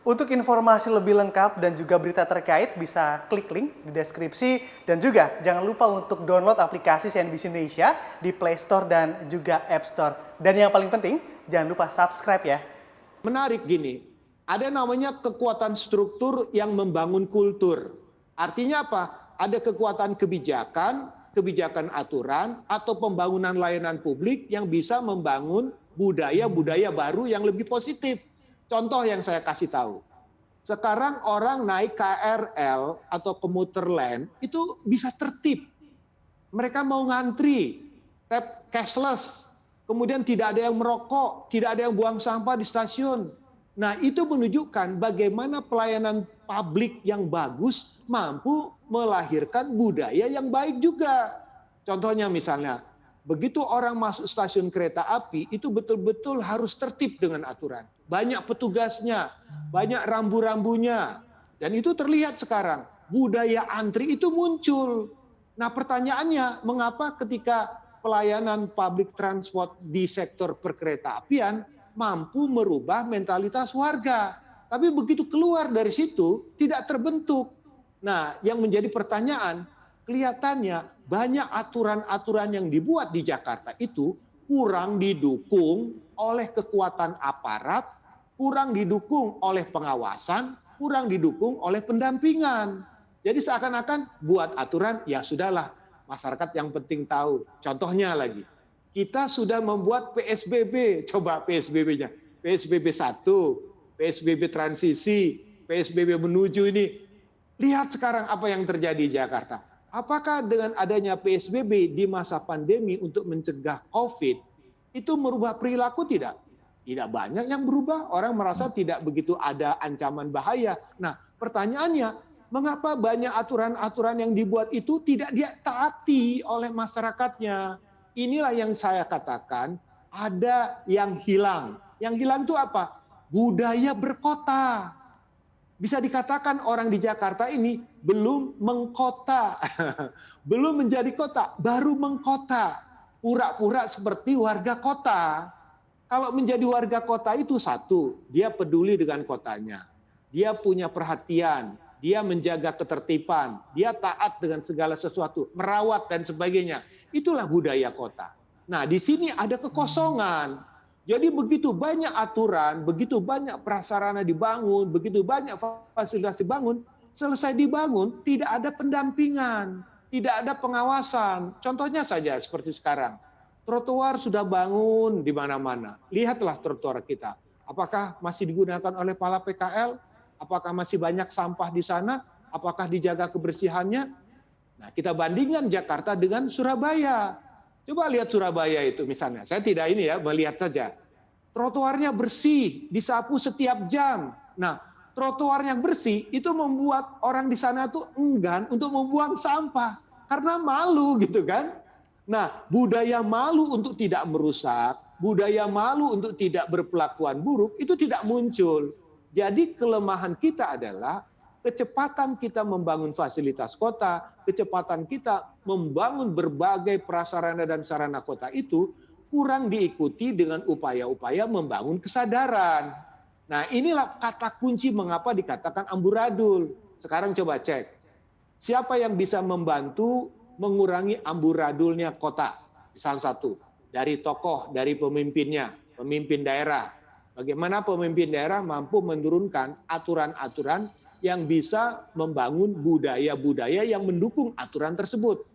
Untuk informasi lebih lengkap dan juga berita terkait bisa klik link di deskripsi dan juga jangan lupa untuk download aplikasi CNBC Indonesia di Play Store dan juga App Store. Dan yang paling penting jangan lupa subscribe ya. Menarik gini, ada namanya kekuatan struktur yang membangun kultur. Artinya apa? Ada kekuatan kebijakan, kebijakan aturan, atau pembangunan layanan publik yang bisa membangun budaya-budaya baru yang lebih positif. Contoh yang saya kasih tahu. Sekarang orang naik KRL atau komuter lain itu bisa tertib. Mereka mau ngantri, tap cashless, kemudian tidak ada yang merokok, tidak ada yang buang sampah di stasiun. Nah, itu menunjukkan bagaimana pelayanan publik yang bagus mampu melahirkan budaya yang baik juga. Contohnya misalnya, begitu orang masuk stasiun kereta api, itu betul-betul harus tertib dengan aturan. Banyak petugasnya, banyak rambu-rambunya. Dan itu terlihat sekarang, budaya antri itu muncul. Nah, pertanyaannya, mengapa ketika pelayanan public transport di sektor perkeretaapian mampu merubah mentalitas warga. Tapi begitu keluar dari situ, tidak terbentuk. Nah, yang menjadi pertanyaan, kelihatannya banyak aturan-aturan yang dibuat di Jakarta itu kurang didukung oleh kekuatan aparat, kurang didukung oleh pengawasan, kurang didukung oleh pendampingan. Jadi seakan-akan buat aturan, ya sudahlah, masyarakat yang penting tahu. Contohnya lagi, kita sudah membuat PSBB, coba PSBB-nya. PSBB 1, PSBB transisi, PSBB menuju ini. Lihat sekarang apa yang terjadi di Jakarta. Apakah dengan adanya PSBB di masa pandemi untuk mencegah COVID, itu merubah perilaku tidak? Tidak banyak yang berubah, orang merasa tidak begitu ada ancaman bahaya. Nah, pertanyaannya, mengapa banyak aturan-aturan yang dibuat itu tidak ditaati oleh masyarakatnya? Inilah yang saya katakan, ada yang hilang. Yang hilang itu apa? Budaya berkota. Bisa dikatakan orang di Jakarta ini belum mengkota, belum menjadi kota, baru mengkota. Pura-pura seperti warga kota. Kalau menjadi warga kota itu satu, dia peduli dengan kotanya. Dia punya perhatian, dia menjaga ketertiban, dia taat dengan segala sesuatu, merawat dan sebagainya. Itulah budaya kota. Nah, di sini ada kekosongan. Jadi begitu banyak aturan, begitu banyak prasarana dibangun, begitu banyak fasilitas dibangun, selesai dibangun tidak ada pendampingan, tidak ada pengawasan. Contohnya saja seperti sekarang. Trotoar sudah bangun di mana-mana. Lihatlah trotoar kita. Apakah masih digunakan oleh para PKL? Apakah masih banyak sampah di sana? Apakah dijaga kebersihannya? Nah, kita bandingkan Jakarta dengan Surabaya. Coba lihat Surabaya itu misalnya. Saya tidak ini ya, melihat saja. Trotoarnya bersih, disapu setiap jam. Nah, trotoar yang bersih itu membuat orang di sana tuh enggan untuk membuang sampah. Karena malu gitu kan. Nah, budaya malu untuk tidak merusak, budaya malu untuk tidak berpelakuan buruk, itu tidak muncul. Jadi kelemahan kita adalah kecepatan kita membangun fasilitas kota, kecepatan kita membangun berbagai prasarana dan sarana kota itu kurang diikuti dengan upaya-upaya membangun kesadaran. Nah, inilah kata kunci mengapa dikatakan amburadul. Sekarang coba cek, siapa yang bisa membantu mengurangi amburadulnya kota. Salah satu, dari tokoh, dari pemimpinnya, pemimpin daerah. Bagaimana pemimpin daerah mampu menurunkan aturan-aturan yang bisa membangun budaya-budaya yang mendukung aturan tersebut.